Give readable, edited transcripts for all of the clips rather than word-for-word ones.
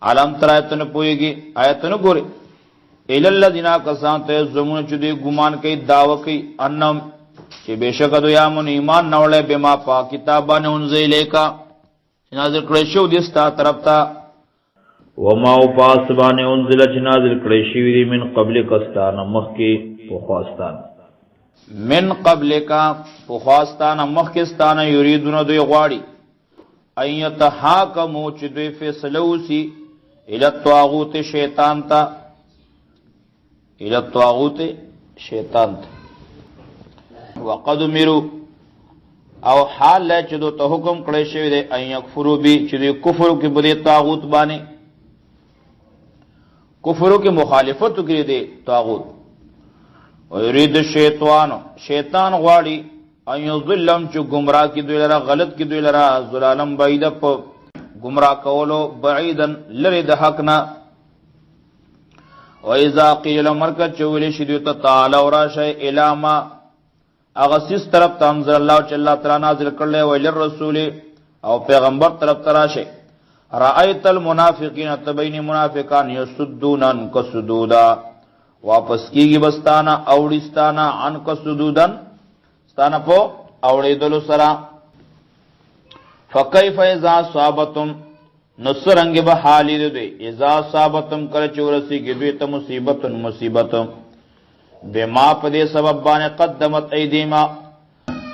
علم تر آیتن پوئیگی آیتن گوری الالذین کسان ته زمون چې دی ګمان کوي داوا کوي انم چې بشک دو یامن ایمان نوړې بما پا کتابانه انزل لیکا نازل کړی شو د ستا طرف ته وما پاسبانه انزل چې نازل کړی شو دی من قبل کستان مخکی پوخواستان من قبل کا پوخواستان مخکستان یریدون دوی غواړي ایت حاکمو چې دوی فیصلوسی الی الطاغوت شیطان ته الى الطاغوت شیطان وقد مرو او حال لا چې دو ته حکم کړی شوی دی ان یکفروا بی چې دوی کفر کې بری طاغوت باندې کفر کې مخالفت کړی دی طاغوت او یرید شیطان غواړي ان یضلهم چې گمراه کی دوی لرا غلط کی دوی لرا ظلالم بعید په گمراه کولو بعیدن لری د حق نه وَإِذَا قِيلَ مَرْكَتْ چولی شدیو تا تعالی وراشای الاما اغسیس طرف تا انزل اللہ چا اللہ تعالی نازل کرلے ویلی الرسول او پیغمبر طرف تراشای رأیت المنافقین تبین منافقان یسدونن کسدودا واپس کیگی بستانا اوڑیستانا عن کسدودن ستانا پو اوڑی دلو سرا فَقَيْفَ اِذَا صَابَتُمْ نصرنگ بحالی دوی ازا صابتم کر چورسی کی دوی تا مصیبتم بما پدے سبب بانے قدمت ایدیما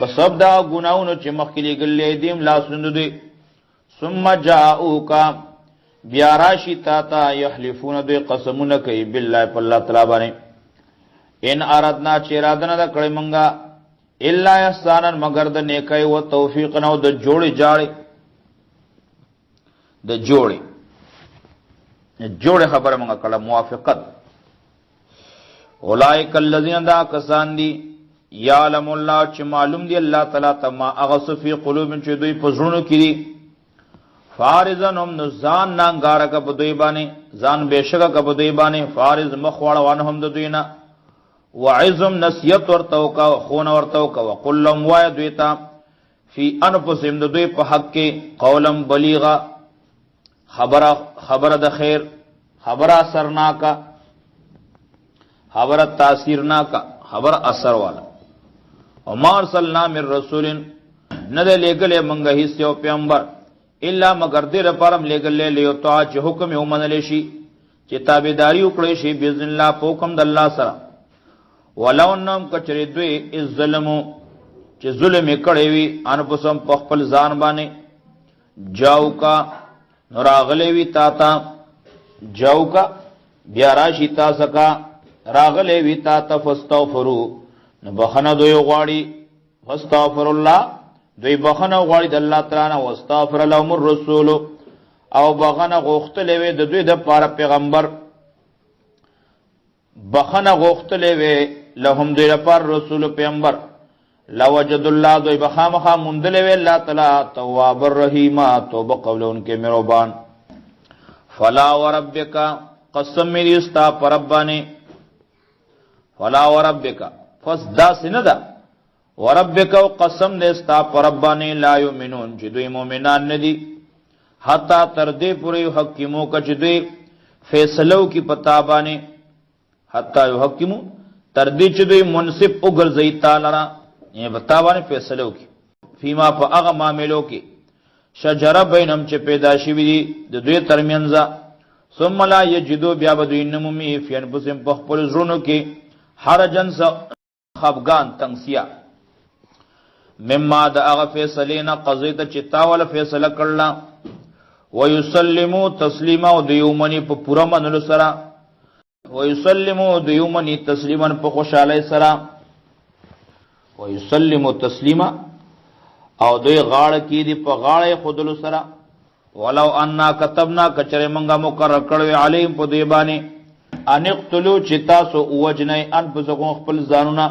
قصب دا گناونو چی مخیلی گلی ایدیم لا سندو دوی ثم جاؤوکا بیاراشی تاتا یحلفون دوی قسمون کئی باللہ پر اللہ تعالی بانے ان آردنا چیرادنا دا کڑی منگا اللہ احسانا مگر دا نیکائی و توفیقنا و دا جوڑی جاڑی د جوړې خبره مونږه کړه موافقت اولئک الذین دا کسان دي یعلم الله چې معلوم دی الله تعالی تما اغص فی قلوب چې دوی په زړونو کې دي فارزنهم نزان نانګار کا په دوی باندې ځان بشکه کا په دوی باندې فارز مخواړه وانهم د دوی نه وعزم نسیت ورتو کا خون ورتو کا وقل لهم وای دوی ته فی انفسهم د دوی په حق کې قولا بلیغا خبر د خیر خبر اثرناکا خبر تاثیرناکا خبر اثر والا وما ارسلنا من رسول ند لګلې منګه هیڅ یو پیغمبر الا مگر دې لپاره لګلې لیو تو چې حکم یې ومنل شي چې تابعداري وکړي شي باذن الله په حکم د الله سره ولو انهم کچری دوی ظلمو چې ظلم کړي وي ان په سم په خپل ځان باندې جاو کا راغلی وی تاتا جاو کا بیاراشی تا سکا راغلی وی تاتا فستغفرو بخنا دوی غواړي فاستغفر الله دوی بخنا غواړي د الله تعالی واستغفر لهم الرسول او بخنا غوښتلې وی د دوی د پاره پیغمبر بخنا غوښتلې وی لهم دوی لپاره رسول پیغمبر لوجد الله دوی بخامخا مندلې وی الله تعالی تواب الرحیم توبه قولون کې مهربان فلا وربک قسم می استا پربانی فلا وربک فصدا سندا وربک قسم دې استا پربانی لا یؤمنون چې دوی مؤمنان ندي حتا تر دې پوری حکیمو کچ دوی فیصلو کی پتا باندې حتا یحکمو تر دې چې دوی منصف وګرځي تعالی یہ بتاوانے فیصلو کی فیما پا اغا معاملو کی شجر بینم چه پیدا شوی دی دو دوی ترمینزا ثم لا یجدو بیا بدوی نمومی فی انفسهم پخپل زرونو کی حرجن سا خفگان تنگسیا مما دا اغا فیصلینا قضیتا چتاوال فیصلہ کرلا ویسلمو تسلیما و دیومنی پا پورا منلو سرا ویسلمو دیومنی تسلیما پا خوشالی سرا ويسلم تسلیما او دوی غاړه کی دی په غاړه خودلو سره ولو اننا كتبنا کچره منګه مقرر کړو علیم په دی باندې ان اقتلوا چتاسو وجنای انفسکم خپل ځانونه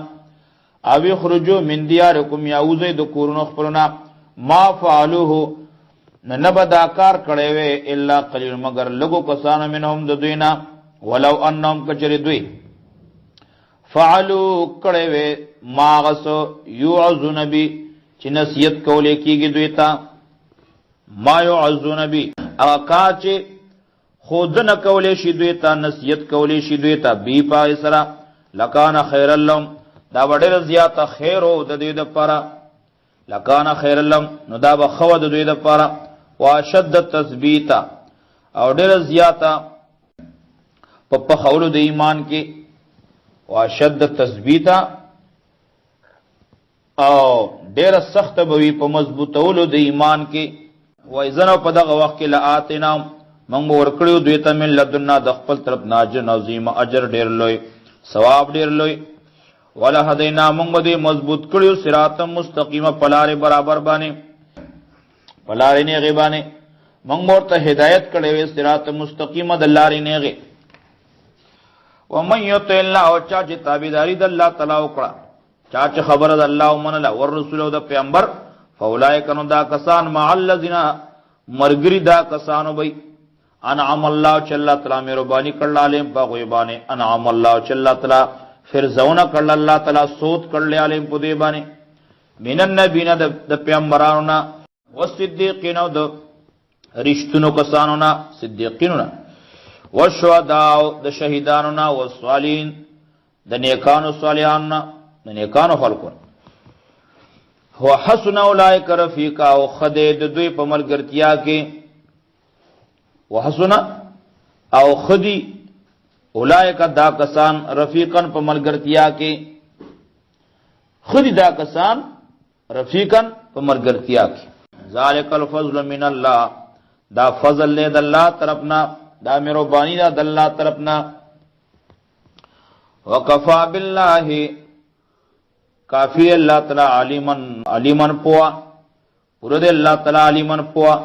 او خرجوا من دیارکم یعوذ د کورونو خپلنا ما فعلوه نبدا کار کړي وي الا قلیل مگر لګو کسان منهم د دوینا ولو انهم کچره دوی فعلو کړي وي ماغسو یعذون بی چې نصیحت کولې کیږي دوی ته ما یعذون بی اکا چې خود نه کولې شي دوی ته نصیحت کولې شي دوی ته بی پای سره لکان خیر لهم دا وړل زیاته خیر او د دې د پاره لکان خیر لهم نو دا به خو د دوی د پاره واشد تثبیتا او ډېر زیاته په خولو د ایمان کې واشد تثبیتا او ډېر سخت بوي په مضبوطولو د ایمان کې وایزنه په دغه وخت کې لآتنا موږ ورکړو دوی ته من لدنا د خپل طرف ناجر عظیم اجر ډېر لوی ثواب ډېر لوی ولا هدینا موږ دې مضبوط کړو صراط مستقیم پلار برابر باندې پلار نه غیبانه موږ ورته هدایت کړې وې صراط مستقیم د لارې نه غي ومن یطع الله او چا چې تابعداري د الله تعالی وکړه چا چې خبره د الله او منله ور رسول او د پیغمبر فاولائک نو دا کسان مع الذین مرګری دا کسانو بی انعم الله چې الله تعالی مهرباني کړل علیم په غیبانه انعم الله چې الله تعالی فرزونه کړل الله تعالی سود کړل علیم په دی باندې من النبیین د پیغمبرانو نا والصدیقین او د رښتونو کسانو نا صدیقینو نا والشهداء د شهیدانو نا والصالحین د نیکانو صالحانو نا د نیکانو خلقو هو حسن اولئک رفیقا او خدای د دوی په ملګرتیا کې وحسن او خدی اولئک دا کسان رفیقن په ملګرتیا کې خدی دا کسان رفیقن په ملګرتیا کې ذالک الفضل من الله دا فضل له د الله طرفنا دا مهربانی دا د الله طرفنا وکفا بالله کافی اللہ تعالی علیمن پوا پورا دے اللہ تعالی علیمن پوا